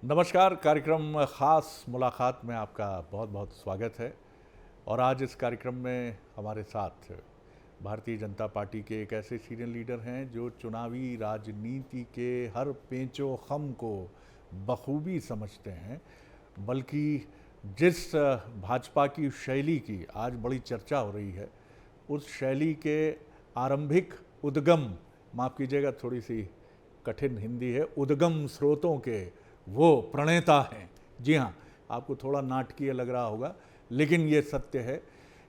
नमस्कार। कार्यक्रम ख़ास मुलाकात में आपका बहुत बहुत स्वागत है। और आज इस कार्यक्रम में हमारे साथ भारतीय जनता पार्टी के एक ऐसे सीनियर लीडर हैं जो चुनावी राजनीति के हर पेंचो खम को बखूबी समझते हैं, बल्कि जिस भाजपा की शैली की आज बड़ी चर्चा हो रही है, उस शैली के आरंभिक उद्गम, माफ़ कीजिएगा थोड़ी सी कठिन हिंदी है, उद्गम स्रोतों के वो प्रणेता हैं। जी हाँ, आपको थोड़ा नाटकीय लग रहा होगा, लेकिन ये सत्य है।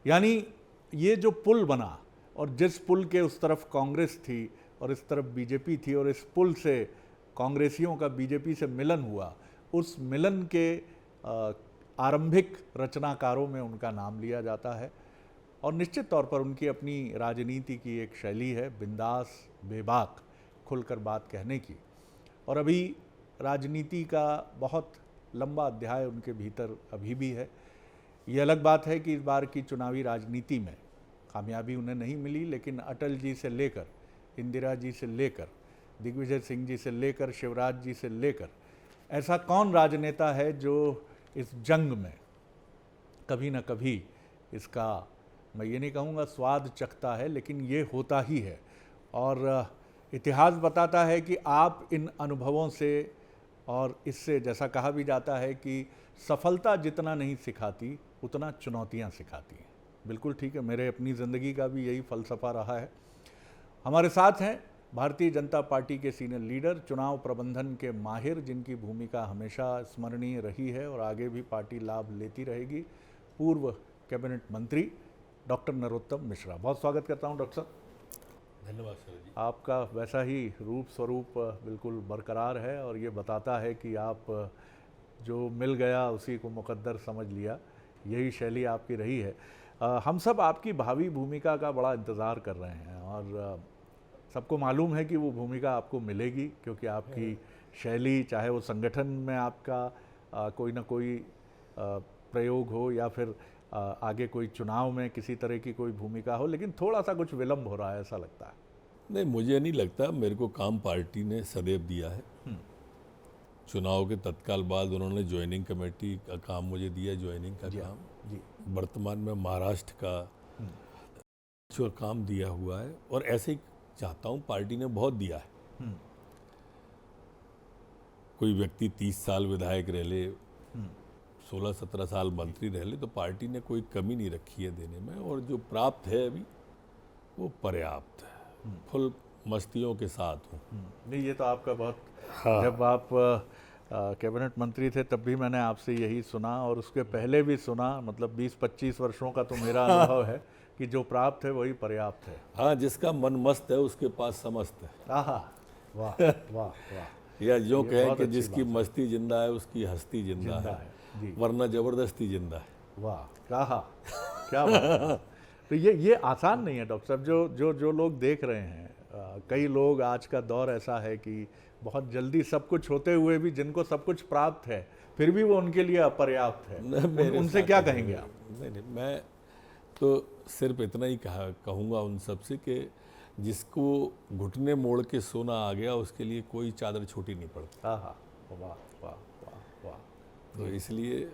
यानी ये जो पुल बना और जिस पुल के उस तरफ कांग्रेस थी और इस तरफ बीजेपी थी और इस पुल से कांग्रेसियों का बीजेपी से मिलन हुआ, उस मिलन के आरंभिक रचनाकारों में उनका नाम लिया जाता है। और निश्चित तौर पर उनकी अपनी राजनीति की एक शैली है, बिंदास, बेबाक, खुलकर बात कहने की। और अभी राजनीति का बहुत लंबा अध्याय उनके भीतर अभी भी है। ये अलग बात है कि इस बार की चुनावी राजनीति में कामयाबी उन्हें नहीं मिली, लेकिन अटल जी से लेकर, इंदिरा जी से लेकर, दिग्विजय सिंह जी से लेकर, शिवराज जी से लेकर, ऐसा कौन राजनेता है जो इस जंग में कभी ना कभी इसका, मैं ये नहीं कहूँगा स्वाद चखता है, लेकिन ये होता ही है। और इतिहास बताता है कि आप इन अनुभवों से, और इससे जैसा कहा भी जाता है कि सफलता जितना नहीं सिखाती उतना चुनौतियां सिखाती हैं। बिल्कुल ठीक है, मेरे अपनी ज़िंदगी का भी यही फ़लसफ़ा रहा है। हमारे साथ हैं भारतीय जनता पार्टी के सीनियर लीडर, चुनाव प्रबंधन के माहिर, जिनकी भूमिका हमेशा स्मरणीय रही है और आगे भी पार्टी लाभ लेती रहेगी, पूर्व कैबिनेट मंत्री डॉक्टर नरोत्तम मिश्रा। बहुत स्वागत करता हूं डॉक्टर साहब। धन्यवाद सर जी। आपका वैसा ही रूप स्वरूप बिल्कुल बरकरार है और ये बताता है कि आप जो मिल गया उसी को मुकद्दर समझ लिया, यही शैली आपकी रही है। हम सब आपकी भावी भूमिका का बड़ा इंतज़ार कर रहे हैं और सबको मालूम है कि वो भूमिका आपको मिलेगी, क्योंकि आपकी शैली, चाहे वो संगठन में आपका कोई ना कोई प्रयोग हो या फिर आगे कोई चुनाव में किसी तरह की कोई भूमिका हो, लेकिन थोड़ा सा कुछ विलम्ब हो रहा है, ऐसा लगता है। नहीं, मुझे नहीं लगता। मेरे को काम पार्टी ने सदैव दिया है। चुनाव के तत्काल बाद उन्होंने ज्वाइनिंग कमेटी का काम मुझे दिया, ज्वाइनिंग का काम जी। वर्तमान में महाराष्ट्र का जो काम दिया हुआ है, और ऐसे ही चाहता हूँ। पार्टी ने बहुत दिया है। कोई व्यक्ति 30 साल विधायक रह ले, 16-17 साल मंत्री रह ले, तो पार्टी ने कोई कमी नहीं रखी है देने में, और जो प्राप्त है अभी वो पर्याप्त है। फुल मस्तियों के साथ हूँ। नहीं, ये तो आपका बहुत, जब आप कैबिनेट मंत्री थे तब भी मैंने आपसे यही सुना और उसके पहले भी सुना, मतलब 20-25 वर्षों का तो मेरा अनुभव है कि जो प्राप्त है वही पर्याप्त है। हाँ, जिसका मन मस्त है उसके पास समस्त है। आहा, वाह वाह वाह। या जो कहें कि अच्छी जिसकी मस्ती जिंदा है उसकी हस्ती जिंदा है, जी। वरना जबरदस्ती जिंदा है। वाह, कहा, क्या बात। तो ये आसान नहीं है डॉक्टर साहब। जो लोग देख रहे हैं, कई लोग, आज का दौर ऐसा है कि बहुत जल्दी सब कुछ होते हुए भी जिनको सब कुछ प्राप्त है फिर भी वो उनके लिए अपर्याप्त है। उनसे क्या कहेंगे आप? नहीं, मैं तो सिर्फ इतना ही कहूँगा उन सबसे कि जिसको घुटने मोड़ के सोना आ गया उसके लिए कोई चादर छोटी नहीं पड़ती। हाँ, वाह वाह वाह वाह। तो इसलिए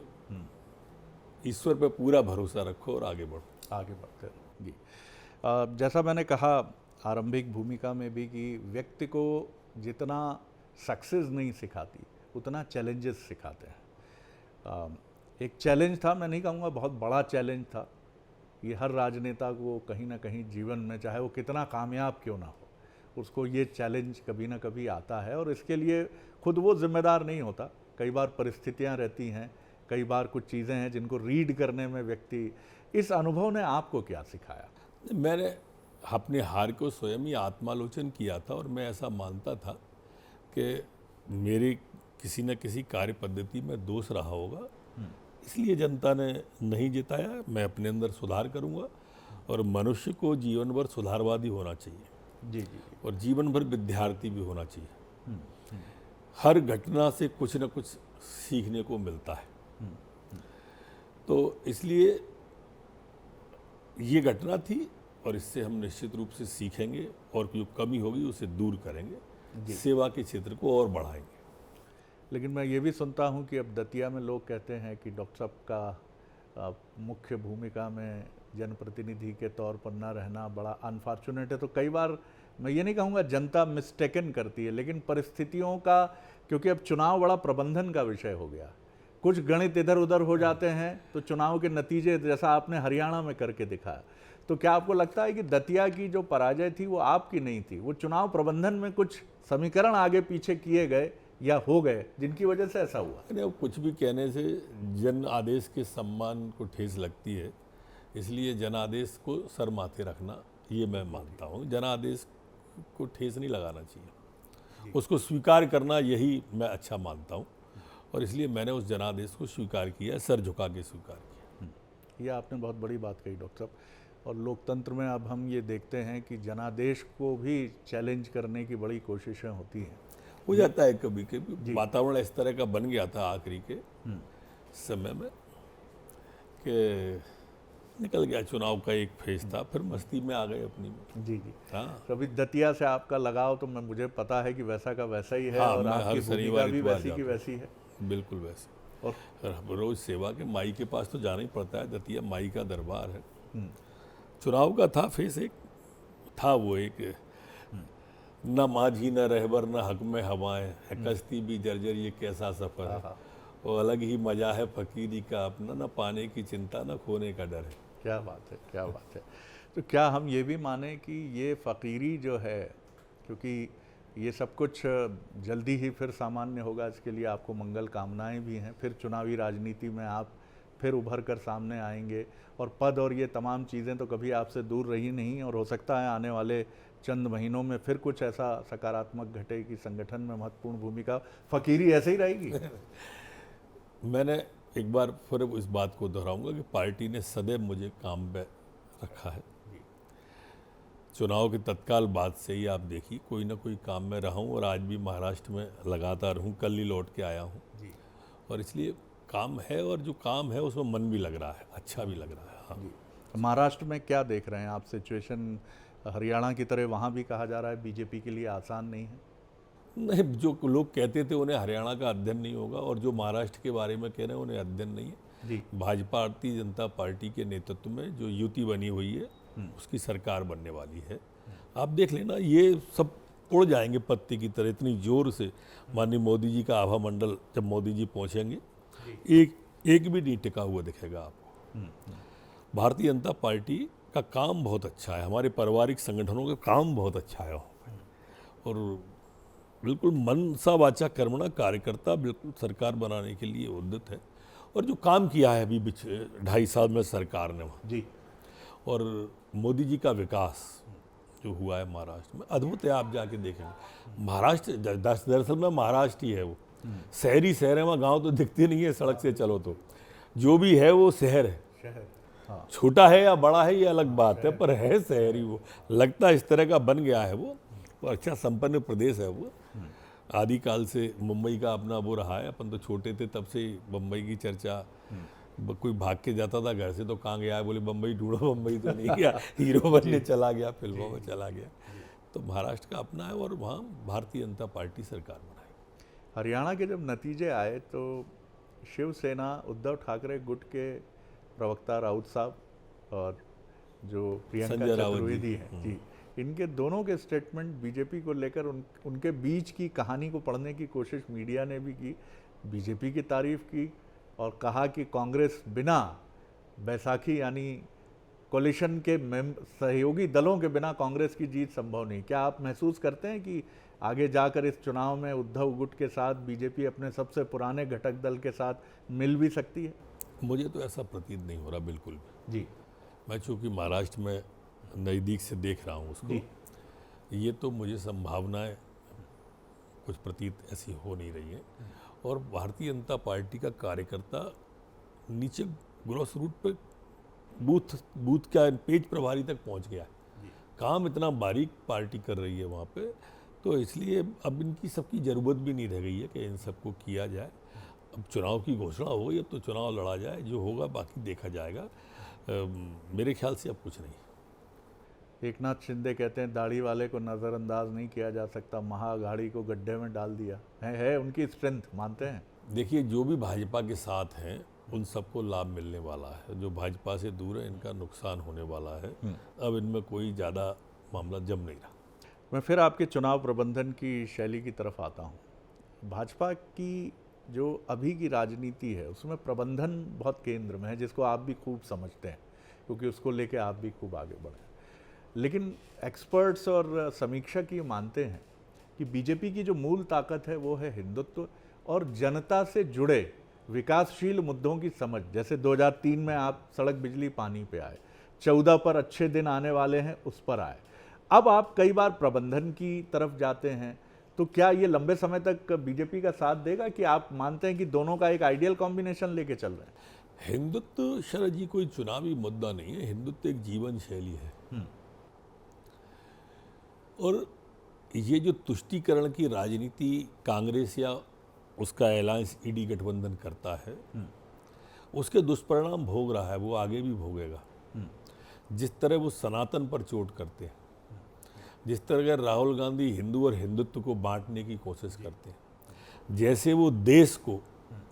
ईश्वर पे पूरा भरोसा रखो और आगे बढ़ो। आगे बढ़ते जी। जैसा मैंने कहा आरंभिक भूमिका में भी कि व्यक्ति को जितना सक्सेस नहीं सिखाती उतना चैलेंजेस सिखाते हैं। एक चैलेंज था, मैं नहीं कहूँगा बहुत बड़ा चैलेंज था, ये हर राजनेता को कहीं ना कहीं जीवन में, चाहे वो कितना कामयाब क्यों ना हो, उसको ये चैलेंज कभी ना कभी आता है और इसके लिए खुद वो जिम्मेदार नहीं होता। कई बार परिस्थितियाँ रहती हैं, कई बार कुछ चीज़ें हैं जिनको रीड करने में व्यक्ति, इस अनुभव ने आपको क्या सिखाया? मैंने अपने हार को स्वयं ही आत्मालोचन किया था और मैं ऐसा मानता था कि मेरी किसी न किसी कार्य पद्धति में दोष रहा होगा, इसलिए जनता ने नहीं जिताया। मैं अपने अंदर सुधार करूंगा और मनुष्य को जीवन भर सुधारवादी होना चाहिए। जी जी। और जीवन भर विद्यार्थी भी होना चाहिए। हर घटना से कुछ न कुछ सीखने को मिलता है। तो इसलिए ये घटना थी और इससे हम निश्चित रूप से सीखेंगे और जो कमी होगी उसे दूर करेंगे, सेवा के क्षेत्र को और बढ़ाएंगे। लेकिन मैं ये भी सुनता हूँ कि अब दतिया में लोग कहते हैं कि डॉक्टर साहब का मुख्य भूमिका में जनप्रतिनिधि के तौर पर न रहना बड़ा अनफॉर्चुनेट है। तो कई बार मैं ये नहीं कहूँगा जनता मिस्टेकन करती है, लेकिन परिस्थितियों का, क्योंकि अब चुनाव बड़ा प्रबंधन का विषय हो गया, कुछ गणित इधर उधर हो जाते हैं तो चुनाव के नतीजे जैसा आपने हरियाणा में करके दिखाया। तो क्या आपको लगता है कि दतिया की जो पराजय थी वो आपकी नहीं थी, वो चुनाव प्रबंधन में कुछ समीकरण आगे पीछे किए गए या हो गए जिनकी वजह से ऐसा हुआ? अरे अब कुछ भी कहने से जन आदेश के सम्मान को ठेस लगती है, इसलिए जनादेश को सर माथे रखना ये मैं मानता हूँ। जनादेश को ठेस नहीं लगाना चाहिए, उसको स्वीकार करना यही मैं अच्छा मानता हूँ, और इसलिए मैंने उस जनादेश को स्वीकार किया, सर झुका के स्वीकार किया। ये आपने बहुत बड़ी बात कही डॉक्टर साहब। और लोकतंत्र में अब हम ये देखते हैं कि जनादेश को भी चैलेंज करने की बड़ी कोशिशें होती हैं। हो जाता है कभी कभी, वातावरण इस तरह का बन गया था आखिरी के समय में कि निकल गया, चुनाव का एक फेज था, फिर मस्ती में आ गए अपनी में। जी जी। हाँ, कभी दतिया से आपका लगाव तो मुझे पता है कि वैसा का वैसा ही है। हाँ, और मैं आपकी हर भूमिका शनिवार भी इतवार वैसी की जाता वैसी है। बिल्कुल वैसे। और रोज सेवा के माई के पास तो जाना ही पड़ता है, दतिया माई का दरबार है। चुनाव का था फेस एक था, वो एक न माझी न रहबर न हक में हवाएं है, कश्ती भी जर्जर ये कैसा सफर है, वो अलग ही मजा है फकीरी का अपना, न पाने की चिंता न खोने का डर है। क्या बात है, क्या बात है। तो क्या हम ये भी माने कि ये फ़कीरी जो है, क्योंकि ये सब कुछ जल्दी ही फिर सामान्य होगा, इसके लिए आपको मंगल कामनाएं भी हैं, फिर चुनावी राजनीति में आप फिर उभर कर सामने आएंगे, और पद और ये तमाम चीज़ें तो कभी आपसे दूर रही नहीं, और हो सकता है आने वाले चंद महीनों में फिर कुछ ऐसा सकारात्मक घटे कि संगठन में महत्वपूर्ण भूमिका फ़कीरी ऐसे ही रहेगी। मैंने एक बार फिर इस बात को दोहराऊंगा कि पार्टी ने सदैव मुझे काम पे रखा है। चुनाव के तत्काल बाद से ही आप देखिए कोई ना कोई काम में रहा हूँ, और आज भी महाराष्ट्र में लगातार हूँ, कल ही लौट के आया हूँ। और इसलिए काम है, और जो काम है उसमें मन भी लग रहा है, अच्छा भी लग रहा है। हाँ, महाराष्ट्र में क्या देख रहे हैं आप सिचुएशन? हरियाणा की तरह वहाँ भी कहा जा रहा है बीजेपी के लिए आसान नहीं है। नहीं, जो लोग कहते थे उन्हें हरियाणा का अध्ययन नहीं होगा, और जो महाराष्ट्र के बारे में कह रहे हैं उन्हें अध्ययन नहीं है। जी। भाजपा भारतीय जनता पार्टी के नेतृत्व में जो युति बनी हुई है उसकी सरकार बनने वाली है। आप देख लेना, ये सब उड़ जाएंगे पत्ते की तरह, इतनी जोर से माननीय मोदी जी का आभा मंडल जब मोदी जी पहुंचेंगे, एक भी नहीं टिका हुआ दिखेगा आपको। भारतीय जनता पार्टी का काम बहुत अच्छा है, हमारे पारिवारिक संगठनों का काम बहुत अच्छा है, और बिल्कुल मन सा वाचा कर्मणा कार्यकर्ता बिल्कुल सरकार बनाने के लिए उद्यत है। और जो काम किया है अभी 2.5 साल में सरकार ने जी, और मोदी जी का विकास जो हुआ है महाराष्ट्र में अद्भुत है। आप जाके देखेंगे महाराष्ट्र, दरअसल में महाराष्ट्र ही है वो, शहरी शहर है, वहाँ गाँव तो दिखते नहीं है सड़क से चलो तो, जो भी है वो शहर है। शहर, हाँ। छोटा है या बड़ा है ये अलग बात है, पर है शहर ही वो, लगता है इस तरह का बन गया है वो। और अच्छा संपन्न प्रदेश है वो, आदिकाल से मुंबई का अपना वो रहा है। अपन तो छोटे थे तब से मुंबई की चर्चा, कोई भाग के जाता था घर से तो कहाँ गया है, बोले मुंबई ढूंढो, मुंबई तो नहीं गया, हीरो बनने चला गया, फिल्मों में चला गया। तो महाराष्ट्र का अपना है, और वहाँ भारतीय जनता पार्टी सरकार बनाई। हरियाणा के जब नतीजे आए तो शिवसेना उद्धव ठाकरे गुट के प्रवक्ता राउत साहब और जो प्रियंका संजय रावत चतुर्वेदी हैं जी, इनके दोनों के स्टेटमेंट बीजेपी को लेकर उनके बीच की कहानी को पढ़ने की कोशिश मीडिया ने भी की, बीजेपी की तारीफ की, और कहा कि कांग्रेस बिना बैसाखी यानी कोलिशन के सहयोगी दलों के बिना कांग्रेस की जीत संभव नहीं। क्या आप महसूस करते हैं कि आगे जाकर इस चुनाव में उद्धव गुट के साथ बीजेपी अपने सबसे पुराने घटक दल के साथ मिल भी सकती है? मुझे तो ऐसा प्रतीत नहीं हो रहा बिल्कुल भी जी। मैं चूँकि महाराष्ट्र में नज़दीक से देख रहा हूँ उसको, ये तो मुझे संभावनाएं कुछ प्रतीत ऐसी हो नहीं रही है। और भारतीय जनता पार्टी का कार्यकर्ता नीचे ग्रॉस रूट पे बूथ क्या पेज प्रभारी तक पहुंच गया है। काम इतना बारीक पार्टी कर रही है वहाँ पे, तो इसलिए अब इनकी सबकी ज़रूरत भी नहीं रह गई है कि इन सबको किया जाए। अब चुनाव की घोषणा हो गई, अब तो चुनाव लड़ा जाए, जो होगा बाकी देखा जाएगा। मेरे ख्याल से अब कुछ नहीं। एक नाथ शिंदे कहते हैं दाढ़ी वाले को नज़रअंदाज नहीं किया जा सकता, महाअघाड़ी को गड्ढे में डाल दिया है उनकी स्ट्रेंथ, मानते हैं? देखिए, जो भी भाजपा के साथ हैं उन सबको लाभ मिलने वाला है, जो भाजपा से दूर है इनका नुकसान होने वाला है। अब इनमें कोई ज़्यादा मामला जम नहीं रहा। मैं फिर आपके चुनाव प्रबंधन की शैली की तरफ आता हूँ। भाजपा की जो अभी की राजनीति है उसमें प्रबंधन बहुत केंद्र में है, जिसको आप भी खूब समझते हैं क्योंकि उसको लेके आप भी खूब आगे बढ़े। लेकिन एक्सपर्ट्स और समीक्षक ये मानते हैं कि बीजेपी की जो मूल ताकत है वो है हिंदुत्व और जनता से जुड़े विकासशील मुद्दों की समझ। जैसे 2003 में आप सड़क बिजली पानी पे आए, 14 पर अच्छे दिन आने वाले हैं उस पर आए, अब आप कई बार प्रबंधन की तरफ जाते हैं, तो क्या ये लंबे समय तक बीजेपी का साथ देगा कि आप मानते हैं कि दोनों का एक आइडियल कॉम्बिनेशन लेके चल रहे हैं? हिंदुत्व शरद जी कोई चुनावी मुद्दा नहीं है, हिंदुत्व एक जीवन शैली है। और ये जो तुष्टीकरण की राजनीति कांग्रेस या उसका अलायंस ईडी गठबंधन करता है, उसके दुष्परिणाम भोग रहा है, वो आगे भी भोगेगा। जिस तरह वो सनातन पर चोट करते हैं, जिस तरह राहुल गांधी हिंदू और हिंदुत्व को बांटने की कोशिश करते हैं, जैसे वो देश को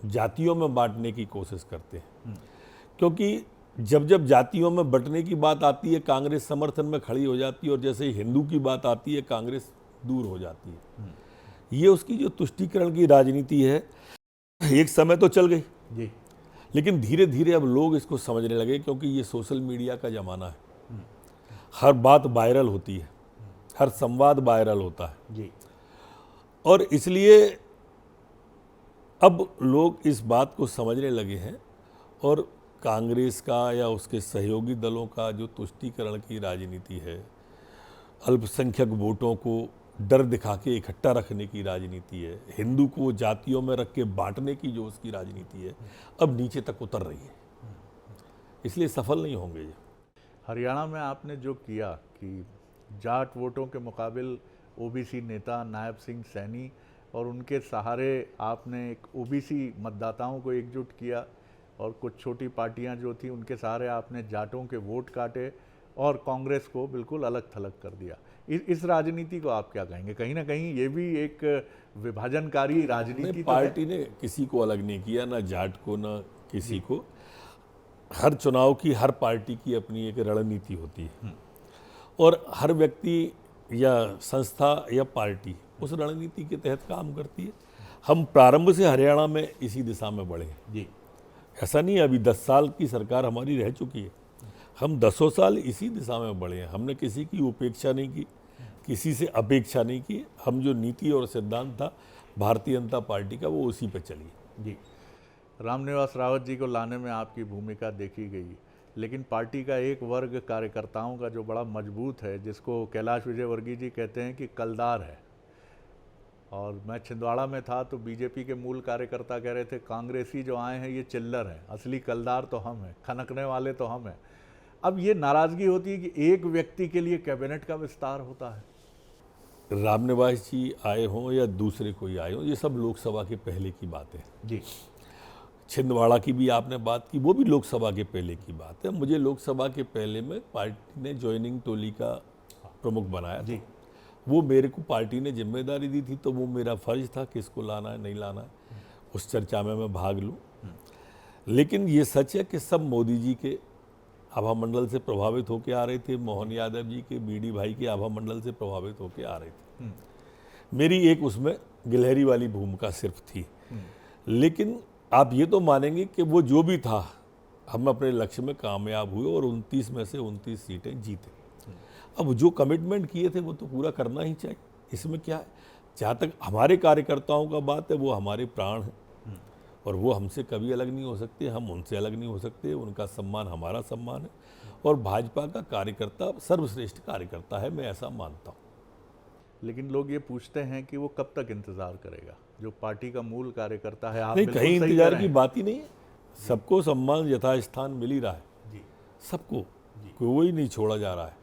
जातियों में बांटने की कोशिश करते हैं, क्योंकि जब जब जातियों में बंटने की बात आती है कांग्रेस समर्थन में खड़ी हो जाती है और जैसे ही हिंदू की बात आती है कांग्रेस दूर हो जाती है। ये उसकी जो तुष्टीकरण की राजनीति है, एक समय तो चल गई जी, लेकिन धीरे धीरे अब लोग इसको समझने लगे, क्योंकि ये सोशल मीडिया का जमाना है। हर बात वायरल होती है, हर संवाद वायरल होता है जी, और इसलिए अब लोग इस बात को समझने लगे हैं और कांग्रेस का या उसके सहयोगी दलों का जो तुष्टीकरण की राजनीति है, अल्पसंख्यक वोटों को डर दिखा के इकट्ठा रखने की राजनीति है, हिंदू को जातियों में रख के बांटने की जो उसकी राजनीति है, अब नीचे तक उतर रही है, इसलिए सफल नहीं होंगे ये। हरियाणा में आपने जो किया कि जाट वोटों के मुकाबिल ओबीसी नेता नायब सिंह सैनी और उनके सहारे आपने एक ओबीसी मतदाताओं को एकजुट किया और कुछ छोटी पार्टियां जो थी उनके सहारे आपने जाटों के वोट काटे और कांग्रेस को बिल्कुल अलग थलग कर दिया। इस राजनीति को आप क्या कहेंगे? कहीं ना कहीं ये भी एक विभाजनकारी राजनीति पार्टी ने किसी को अलग नहीं किया, ना जाट को ना किसी को। हर चुनाव की हर पार्टी की अपनी एक रणनीति होती है और हर व्यक्ति या संस्था या पार्टी उस रणनीति के तहत काम करती है। हम प्रारंभ से हरियाणा में इसी दिशा में बढ़े जी, ऐसा नहीं है अभी 10 साल की सरकार हमारी रह चुकी है, हम 10 साल इसी दिशा में बढ़े हैं। हमने किसी की उपेक्षा नहीं की, किसी से अपेक्षा नहीं की। हम जो नीति और सिद्धांत था भारतीय जनता पार्टी का वो उसी पे चली जी। रामनिवास रावत जी को लाने में आपकी भूमिका देखी गई, लेकिन पार्टी का एक वर्ग कार्यकर्ताओं का जो बड़ा मजबूत है, जिसको कैलाश विजयवर्गीय जी कहते हैं कि कलदार है, और मैं छिंदवाड़ा में था तो बीजेपी के मूल कार्यकर्ता कह रहे थे कांग्रेसी जो आए हैं ये चिल्लर हैं, असली कलदार तो हम हैं, खनकने वाले तो हम हैं। अब ये नाराजगी होती है कि एक व्यक्ति के लिए कैबिनेट का विस्तार होता है। रामनिवास जी आए हों या दूसरे कोई आए हों, ये सब लोकसभा के पहले की बात है जी। छिंदवाड़ा की भी आपने बात की, वो भी लोकसभा के पहले की बात है। मुझे लोकसभा के पहले में पार्टी ने ज्वाइनिंग टोली का प्रमुख बनाया जी, वो मेरे को पार्टी ने जिम्मेदारी दी थी, तो वो मेरा फर्ज था किसको लाना है नहीं लाना है, उस चर्चा में मैं भाग लूँ। लेकिन ये सच है कि सब मोदी जी के आभा मंडल से प्रभावित होकर आ रहे थे, मोहन यादव जी के बीडी भाई के आभा मंडल से प्रभावित होकर आ रहे थे। मेरी एक उसमें गिलहरी वाली भूमिका सिर्फ थी, लेकिन आप ये तो मानेंगे कि वो जो भी था हम अपने लक्ष्य में कामयाब हुए और 29 में से 29 सीटें जीते। अब जो कमिटमेंट किए थे वो तो पूरा करना ही चाहिए, इसमें क्या है। जहाँ तक हमारे कार्यकर्ताओं का बात है, वो हमारे प्राण हैं और वो हमसे कभी अलग नहीं हो सकते, हम उनसे अलग नहीं हो सकते। उनका सम्मान हमारा सम्मान है और भाजपा का कार्यकर्ता सर्वश्रेष्ठ कार्यकर्ता है, मैं ऐसा मानता हूँ। लेकिन लोग ये पूछते हैं कि वो कब तक इंतजार करेगा, जो पार्टी का मूल कार्यकर्ता है। आप नहीं, कहीं इंतजार की बात ही नहीं है, सबको सम्मान यथास्थान मिल ही रहा है जी, सबको, कोई नहीं छोड़ा जा रहा है।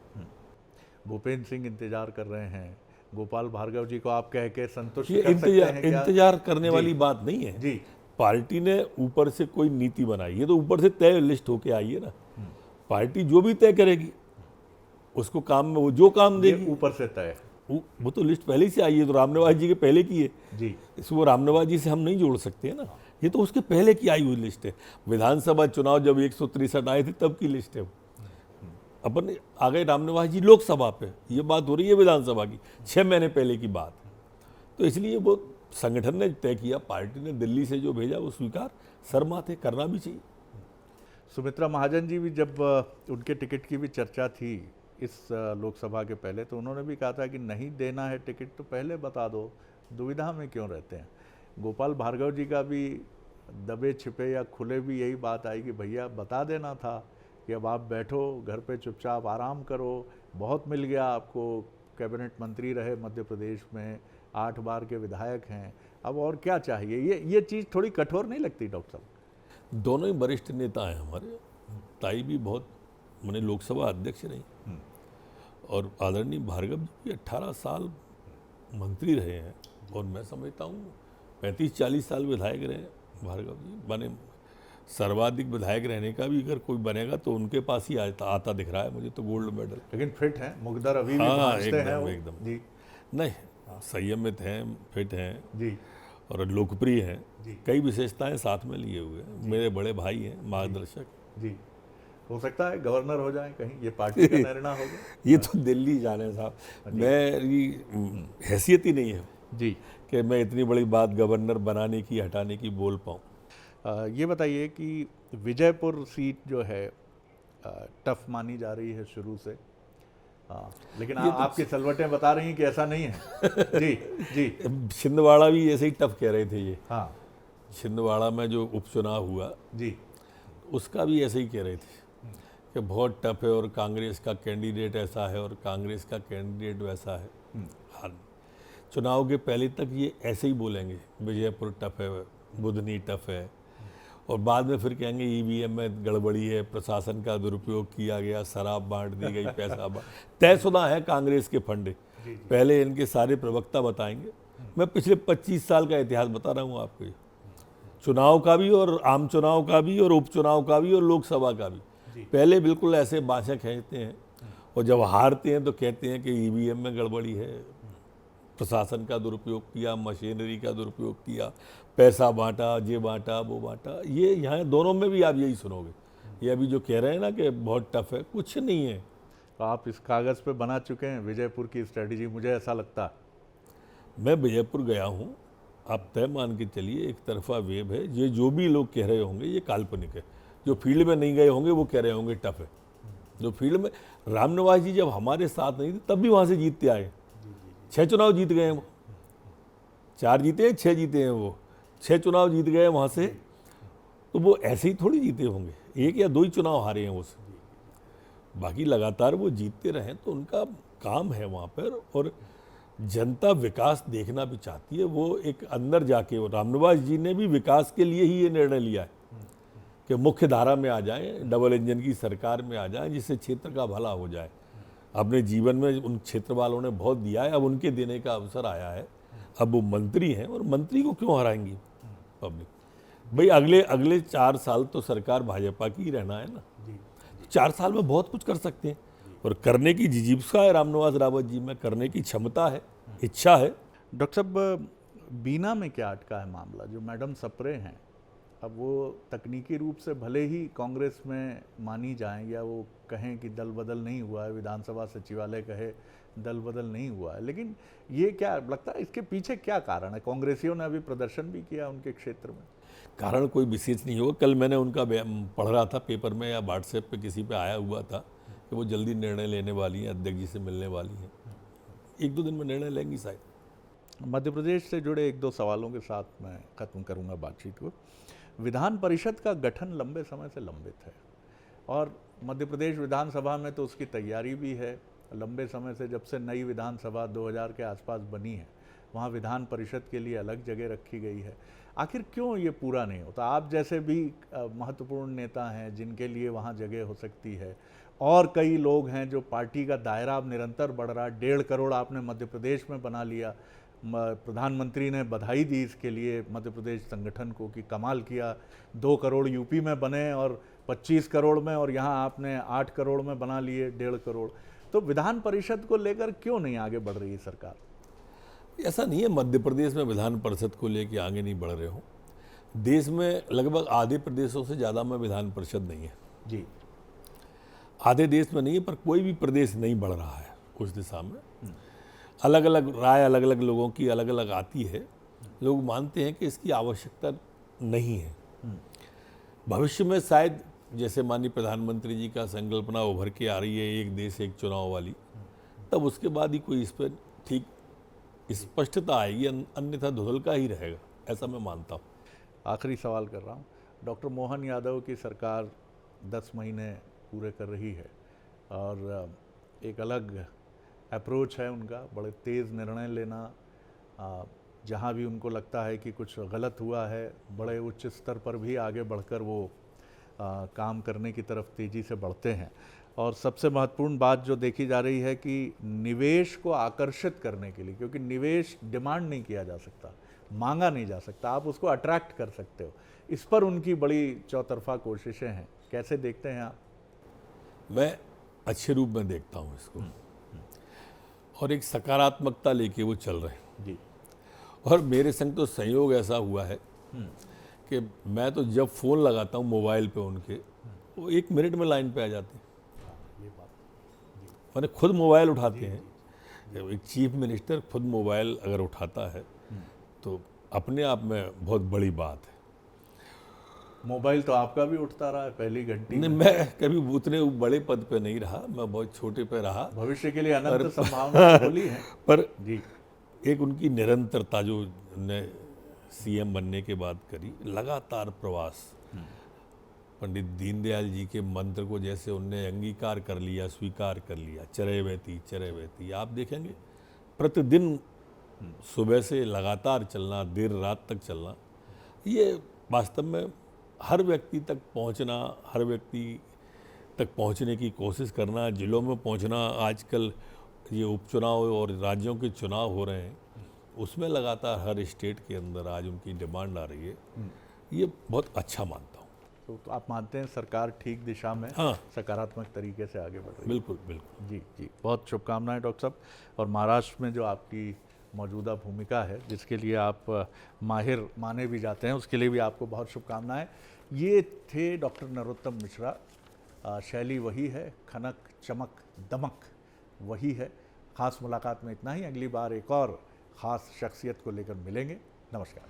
भूपेंद्र सिंह इंतजार कर रहे हैं, गोपाल भार्गव जी को आप कह के संतुष्ट कर सकते हैं क्या? इंतजार करने वाली बात नहीं है जी। पार्टी ने ऊपर से कोई नीति बनाई है तो ऊपर से तय लिस्ट होके आई है ना, पार्टी जो भी तय करेगी उसको काम में वो जो काम ये देगी ऊपर से तय। वो तो लिस्ट पहले ही से आई है, तो रामनिवास जी के पहले की है जी इसको रामनिवास जी से हम नहीं जोड़ सकते हैं ना, ये तो उसके पहले की आई हुई लिस्ट है। विधानसभा चुनाव जब 163 आए थे तब की लिस्ट है वो। अपन आ गए रामनिवास जी लोकसभा पे, ये बात हो रही है विधानसभा की 6 महीने पहले की बात। तो इसलिए वो संगठन ने तय किया, पार्टी ने दिल्ली से जो भेजा वो स्वीकार सर माथे करना भी चाहिए। सुमित्रा महाजन जी भी जब उनके टिकट की भी चर्चा थी इस लोकसभा के पहले, तो उन्होंने भी कहा था कि नहीं देना है टिकट तो पहले बता दो, दुविधा में क्यों रहते हैं। गोपाल भार्गव जी का भी दबे छिपे या खुले भी यही बात आई कि भैया बता देना था कि अब आप बैठो घर पे चुपचाप आराम करो, बहुत मिल गया आपको, कैबिनेट मंत्री रहे मध्य प्रदेश में, 8 बार के विधायक हैं, अब और क्या चाहिए। ये चीज़ थोड़ी कठोर नहीं लगती डॉक्टर साहब? दोनों ही वरिष्ठ नेता हैं हमारे, ताई भी बहुत मैंने लोकसभा अध्यक्ष रही और आदरणीय भार्गव जी भी 18 साल मंत्री रहे हैं और मैं समझता हूँ 35-40 साल विधायक रहे भार्गव जी। माने सर्वाधिक विधायक रहने का भी अगर कोई बनेगा तो उनके पास ही आता दिख रहा है मुझे तो, गोल्ड मेडल। लेकिन फिट हैं, मुकद्दर अभी भी हाँ भांजते हैं वो। एकदम जी नहीं, संयमित हैं, फिट हैं जी और लोकप्रिय हैं, जी। कई विशेषताएं साथ में लिए हुए हैं। मेरे बड़े भाई हैं, मार्गदर्शक। जी, हो सकता है गवर्नर हो जाए कहीं, ये पार्टी का निर्णय होगा। ये तो दिल्ली जाने साहब, मेरी हैसियत ही नहीं है जी कि मैं इतनी बड़ी बात गवर्नर बनाने की हटाने की बोल पाऊँ। ये बताइए कि विजयपुर सीट जो है टफ मानी जा रही है शुरू से, लेकिन आपकी सलवटें बता रही हैं कि ऐसा नहीं है। जी जी। छिंदवाड़ा भी ऐसे ही टफ कह रहे थे ये। हाँ छिंदवाड़ा में जो उपचुनाव हुआ जी, उसका भी ऐसे ही कह रहे थे कि बहुत टफ है और कांग्रेस का कैंडिडेट ऐसा है और कांग्रेस का कैंडिडेट वैसा है। हाँ, चुनाव के पहले तक ये ऐसे ही बोलेंगे, विजयपुर टफ है, बुधनी टफ है, और बाद में फिर कहेंगे ईवीएम में गड़बड़ी है, प्रशासन का दुरुपयोग किया गया, शराब बांट दी गई, पैसा तयशुदा है कांग्रेस के फंडे। पहले इनके सारे प्रवक्ता बताएंगे। मैं पिछले 25 साल का इतिहास बता रहा हूँ आपको, चुनाव का भी और आम चुनाव का भी और उपचुनाव का भी और लोकसभा का भी। पहले बिल्कुल ऐसे बाँछें खींचते हैं और जब हारते हैं तो कहते हैं कि ईवीएम में गड़बड़ी है, प्रशासन का दुरुपयोग किया, मशीनरी का दुरुपयोग किया, पैसा बांटा, ये बांटा, वो बांटा। ये यहाँ दोनों में भी आप यही सुनोगे। ये अभी जो कह रहे हैं ना कि बहुत टफ है, कुछ नहीं है। तो आप इस कागज़ पे बना चुके हैं विजयपुर की स्ट्रेटजी, मुझे ऐसा लगता है। मैं विजयपुर गया हूँ, आप तय मान के चलिए, एक तरफा वेब है। ये जो भी लोग कह रहे होंगे ये काल्पनिक है। जो फील्ड में नहीं गए होंगे वो कह रहे होंगे टफ है। जो फील्ड में, रामनिवास जी जब हमारे साथ नहीं थे तब भी वहाँ से जीतते आए, 6 चुनाव जीत गए हैं वो, 4 जीते हैं, 6 जीते हैं वो, 6 चुनाव जीत गए वहाँ से। तो वो ऐसे ही थोड़ी जीते होंगे, 1 या 2 ही चुनाव हारे हैं उससे, बाकी लगातार वो जीतते रहें। तो उनका काम है वहाँ पर, और जनता विकास देखना भी चाहती है। वो एक अंदर जाके, रामनिवास जी ने भी विकास के लिए ही ये निर्णय लिया है कि मुख्य धारा में आ जाएं, डबल इंजन की सरकार में आ जाएं, जिससे क्षेत्र का भला हो जाए। अपने जीवन में उन क्षेत्र वालों ने बहुत दिया है, अब उनके देने का अवसर आया है। अब वो मंत्री हैं और मंत्री को क्यों हराएंगी पब्लिक? भाई अगले 4 साल तो सरकार भाजपा की ही रहना है ना। 4 साल में बहुत कुछ कर सकते हैं और करने की जिजीप्सा है रामनिवास रावत जी में, करने की क्षमता है, इच्छा है। डॉक्टर साहब, बीना में क्या अटका है मामला? जो मैडम सप्रे हैं, अब वो तकनीकी रूप से भले ही कांग्रेस में मानी जाएं या वो कहें कि दल बदल नहीं हुआ है, विधानसभा सचिवालय कहे दल बदल नहीं हुआ है, लेकिन ये क्या लगता है इसके पीछे क्या कारण है? कांग्रेसियों ने अभी प्रदर्शन भी किया उनके क्षेत्र में। कारण कोई विशेष नहीं होगा। कल मैंने उनका पढ़ रहा था पेपर में या व्हाट्सएप पे किसी पे आया हुआ था कि वो जल्दी निर्णय लेने वाली हैं, अध्यक्ष जी से मिलने वाली हैं, 1-2 दिन में निर्णय लेंगी शायद। मध्य प्रदेश से जुड़े 1-2 सवालों के साथ मैं ख़त्म करूंगा बातचीत को। विधान परिषद का गठन लंबे समय से लंबित है और मध्य प्रदेश विधानसभा में तो उसकी तैयारी भी है लंबे समय से। जब से नई विधानसभा 2000 के आसपास बनी है, वहाँ विधान परिषद के लिए अलग जगह रखी गई है। आखिर क्यों ये पूरा नहीं होता? आप जैसे भी महत्वपूर्ण नेता हैं जिनके लिए वहाँ जगह हो सकती है, और कई लोग हैं जो पार्टी का दायरा अब निरंतर बढ़ रहा है। 1.5 करोड़ आपने मध्य प्रदेश में बना लिया। प्रधानमंत्री ने बधाई दी इसके लिए मध्य प्रदेश संगठन को कि कमाल किया। 2 करोड़ यूपी में बने और 25 करोड़ में, और यहाँ आपने 8 करोड़ में बना लिए 1.5 करोड़। तो विधान परिषद को लेकर क्यों नहीं आगे बढ़ रही है सरकार? ऐसा नहीं है मध्य प्रदेश में विधान परिषद को लेके आगे नहीं बढ़ रहे हो। देश में लगभग आधे प्रदेशों से ज़्यादा में विधान परिषद नहीं है जी। आधे देश में नहीं है, पर कोई भी प्रदेश नहीं बढ़ रहा है उस दिशा में। अलग अलग राय अलग अलग लोगों की अलग अलग आती है। लोग मानते हैं कि इसकी आवश्यकता नहीं है। भविष्य में शायद जैसे माननीय प्रधानमंत्री जी का संकल्पना उभर के आ रही है एक देश एक चुनाव वाली, तब उसके बाद ही कोई इस पर ठीक स्पष्टता आएगी, अन्यथा धुंधलका ही रहेगा, ऐसा मैं मानता हूँ। आखिरी सवाल कर रहा हूँ, डॉक्टर मोहन यादव की सरकार 10 महीने पूरे कर रही है और एक अलग अप्रोच है उनका, बड़े तेज़ निर्णय लेना, जहाँ भी उनको लगता है कि कुछ गलत हुआ है बड़े उच्च स्तर पर भी आगे बढ़कर वो काम करने की तरफ तेज़ी से बढ़ते हैं। और सबसे महत्वपूर्ण बात जो देखी जा रही है कि निवेश को आकर्षित करने के लिए, क्योंकि निवेश डिमांड नहीं किया जा सकता, मांगा नहीं जा सकता, आप उसको अट्रैक्ट कर सकते हो, इस पर उनकी बड़ी चौतरफा कोशिशें हैं। कैसे देखते हैं आप? मैं अच्छे रूप में देखता हूँ इसको, और एक सकारात्मकता लेके वो चल रहे हैं जी। और मेरे संग तो संयोग ऐसा हुआ है कि मैं तो जब फ़ोन लगाता हूँ मोबाइल पे उनके, वो 1 मिनट में लाइन पे आ जाते हैं। ये बात मैंने खुद मोबाइल उठाते हैं। जब एक चीफ मिनिस्टर खुद मोबाइल अगर उठाता है तो अपने आप में बहुत बड़ी बात है। मोबाइल तो आपका भी उठता रहा है पहली घंटी नहीं, में। मैं कभी उतने बड़े पद पे नहीं रहा, मैं बहुत छोटे पे रहा। भविष्य के लिए अनंत संभावना खुली है पर जी। एक उनकी निरंतरता जो ने सीएम बनने के बाद करी, लगातार प्रवास, पंडित दीनदयाल जी के मंत्र को जैसे उनने अंगीकार कर लिया, स्वीकार कर लिया, चरे बहती। आप देखेंगे प्रतिदिन सुबह से लगातार चलना, देर रात तक चलना, ये वास्तव में हर व्यक्ति तक पहुंचना, हर व्यक्ति तक पहुंचने की कोशिश करना, जिलों में पहुंचना। आजकल ये उपचुनाव और राज्यों के चुनाव हो रहे हैं, उसमें लगातार हर स्टेट के अंदर आज उनकी डिमांड आ रही है। ये बहुत अच्छा मानता हूँ। तो आप मानते हैं सरकार ठीक दिशा में, हाँ, सकारात्मक तरीके से आगे बढ़ रही है? बिल्कुल बिल्कुल जी जी, बहुत शुभकामनाएं डॉक्टर साहब। और महाराष्ट्र में जो आपकी मौजूदा भूमिका है, जिसके लिए आप माहिर माने भी जाते हैं, उसके लिए भी आपको बहुत शुभकामनाएं। ये थे डॉक्टर नरोत्तम मिश्रा। शैली वही है, खनक चमक दमक वही है। ख़ास मुलाकात में इतना ही। अगली बार एक और ख़ास शख्सियत को लेकर मिलेंगे। नमस्कार।